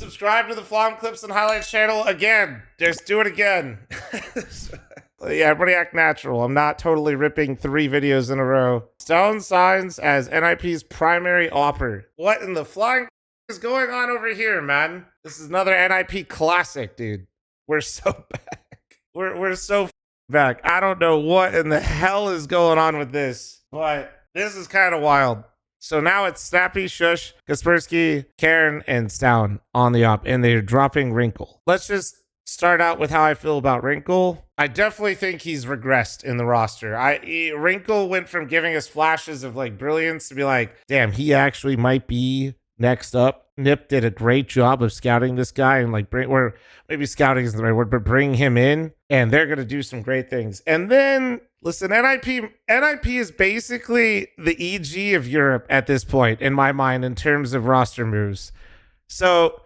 Subscribe to the fl0m Clips and Highlights channel again. Just do it again. Yeah, everybody act natural. I'm not totally ripping 3 videos in a row. stavn signs as NIP's primary AWPer. What in the flying is going on over here, man? This is another NIP classic, dude. We're so back. We're so back. I don't know what in the hell is going on with this, but this is kind of wild. So now it's Snappy, Shush, Kaspersky, Karen, and stavn on the op, and they're dropping Rinkle. Let's just start out with how I feel about Rinkle. I definitely think he's regressed in the roster. Rinkle went from giving us flashes of like brilliance to be like, damn, he actually might be next up. Nip did a great job of scouting this guy and like or maybe scouting isn't the right word, but bring him in, and they're gonna do some great things. And then listen, NIP is basically the EG of Europe at this point in my mind in terms of roster moves. So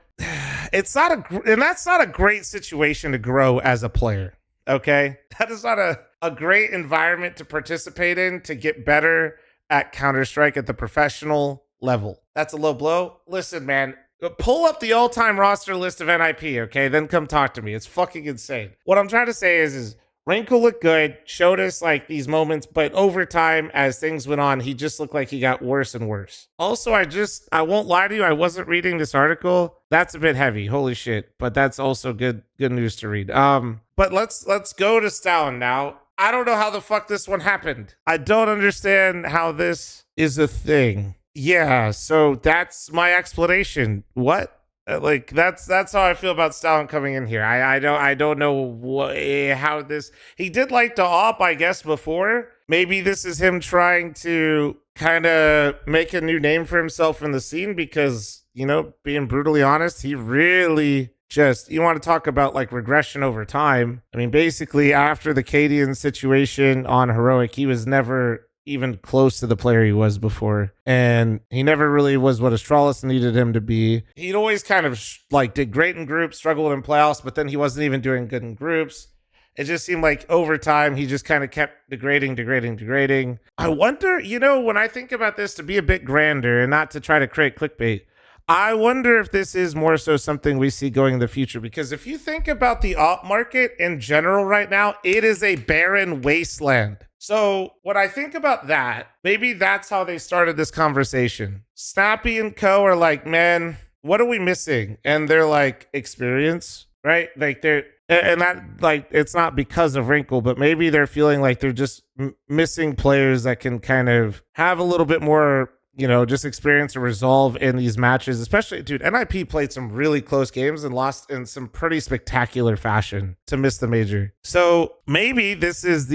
it's not and that's not a great situation to grow as a player. Okay, that is not a great environment to participate in to get better at Counter-Strike at the professional level. That's a low blow. Listen, man, pull up the all-time roster list of NIP, okay? Then come talk to me. It's fucking insane. What I'm trying to say is Rinkle looked good, showed us like these moments, but over time, as things went on, he just looked like he got worse and worse. Also, I won't lie to you, I wasn't reading this article. That's a bit heavy, holy shit. But that's also good news to read. But let's go to stavn now. I don't know how the fuck this one happened. I don't understand how this is a thing. Yeah, so that's my explanation. What? Like that's how I feel about stavn coming in here. I don't know how this. He did like to op, I guess, before. Maybe this is him trying to kind of make a new name for himself in the scene because, you know, being brutally honest, he really just, you want to talk about like regression over time. I mean, basically after the Cadian situation on Heroic, he was never even close to the player he was before, and he never really was what Astralis needed him to be. He'd always kind of like did great in groups, struggled in playoffs, but then he wasn't even doing good in groups. It just seemed like over time he just kind of kept degrading. I wonder, you know, when I think about this, to be a bit grander and not to try to create clickbait, I wonder if this is more so something we see going in the future, because if you think about the op market in general right now, it is a barren wasteland. So when I think about that, maybe that's how they started this conversation. Snappy and co are like, man, what are we missing? And they're like, experience, right? Like and that, like, it's not because of Rinkle, but maybe they're feeling like they're just missing players that can kind of have a little bit more, you know, just experience or resolve in these matches. Especially, dude, NIP played some really close games and lost in some pretty spectacular fashion to miss the major. So maybe this is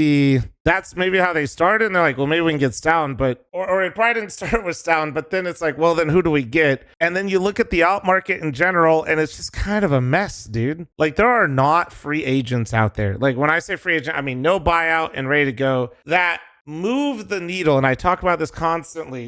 that's maybe how they started. And they're like, well, maybe we can get stavn, but, or it probably didn't start with stavn, but then it's like, well, then who do we get? And then you look at the out market in general, and it's just kind of a mess, dude. Like, there are not free agents out there. Like, when I say free agent, I mean no buyout and ready to go. That move the needle, and I talk about this constantly.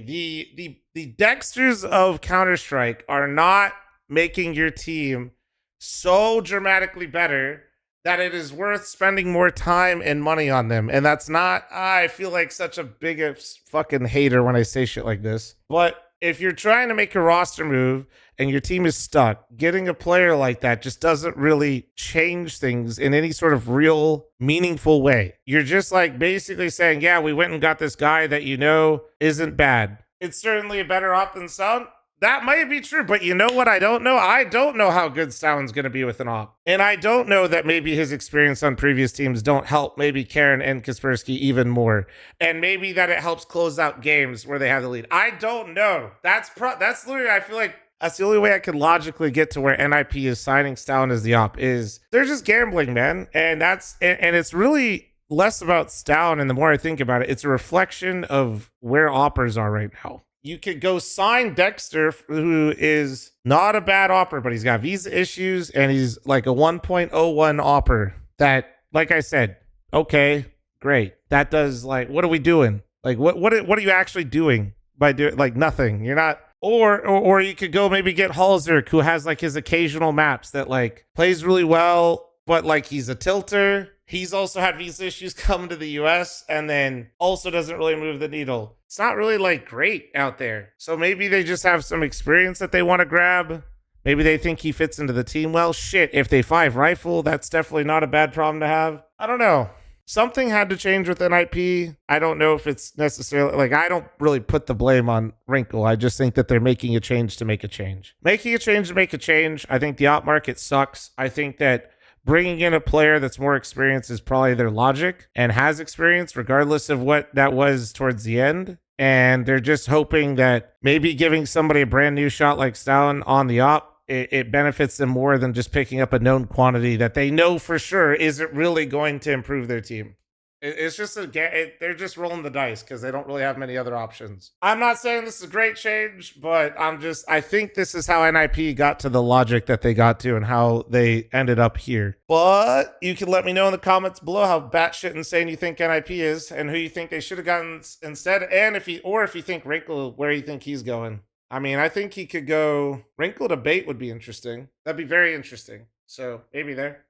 The Dexters of Counter-Strike are not making your team so dramatically better that it is worth spending more time and money on them. And that's not, I feel like such a big fucking hater when I say shit like this. But if you're trying to make a roster move and your team is stuck, getting a player like that just doesn't really change things in any sort of real, meaningful way. You're just like basically saying, yeah, we went and got this guy that you know isn't bad. It's certainly a better op than stavn. That might be true, but you know what I don't know? I don't know how good stavn's going to be with an op. And I don't know that maybe his experience on previous teams don't help maybe Karen and Kaspersky even more. And maybe that it helps close out games where they have the lead. I don't know. That's literally, I feel like that's the only way I could logically get to where NIP is signing stavn as the op, is they're just gambling, man. And it's really less about stavn. And the more I think about it, it's a reflection of where oppers are right now. You could go sign Dexter, who is not a bad opper, but he's got visa issues and he's like a 1.01 opper that, like I said, okay, great. That does, like, what are we doing? Like, what are you actually doing by doing, like, nothing? You're not, or you could go maybe get Halzerk, who has like his occasional maps that like plays really well, but like he's a tilter. He's also had visa issues coming to the US and then also doesn't really move the needle. It's not really like great out there. So maybe they just have some experience that they want to grab. Maybe they think he fits into the team well. Shit, if they 5 rifle, that's definitely not a bad problem to have. I don't know. Something had to change with NIP. I don't know if it's necessarily, like, I don't really put the blame on Rinkle. I just think that they're making a change to make a change. Making a change to make a change. I think the op market sucks. I think that bringing in a player that's more experienced is probably their logic and has experience, regardless of what that was towards the end. And they're just hoping that maybe giving somebody a brand new shot like stavn on the op, it benefits them more than just picking up a known quantity that they know for sure isn't really going to improve their team. It's just they're just rolling the dice because they don't really have many other options. I'm not saying this is a great change, but I think this is how NIP got to the logic that they got to and how they ended up here. But you can let me know in the comments below how batshit insane you think NIP is and who you think they should have gotten instead, and if you think Rinkle, where you think he's going. I mean, I think he could go Rinkle to bait would be interesting. That'd be very interesting. So maybe there.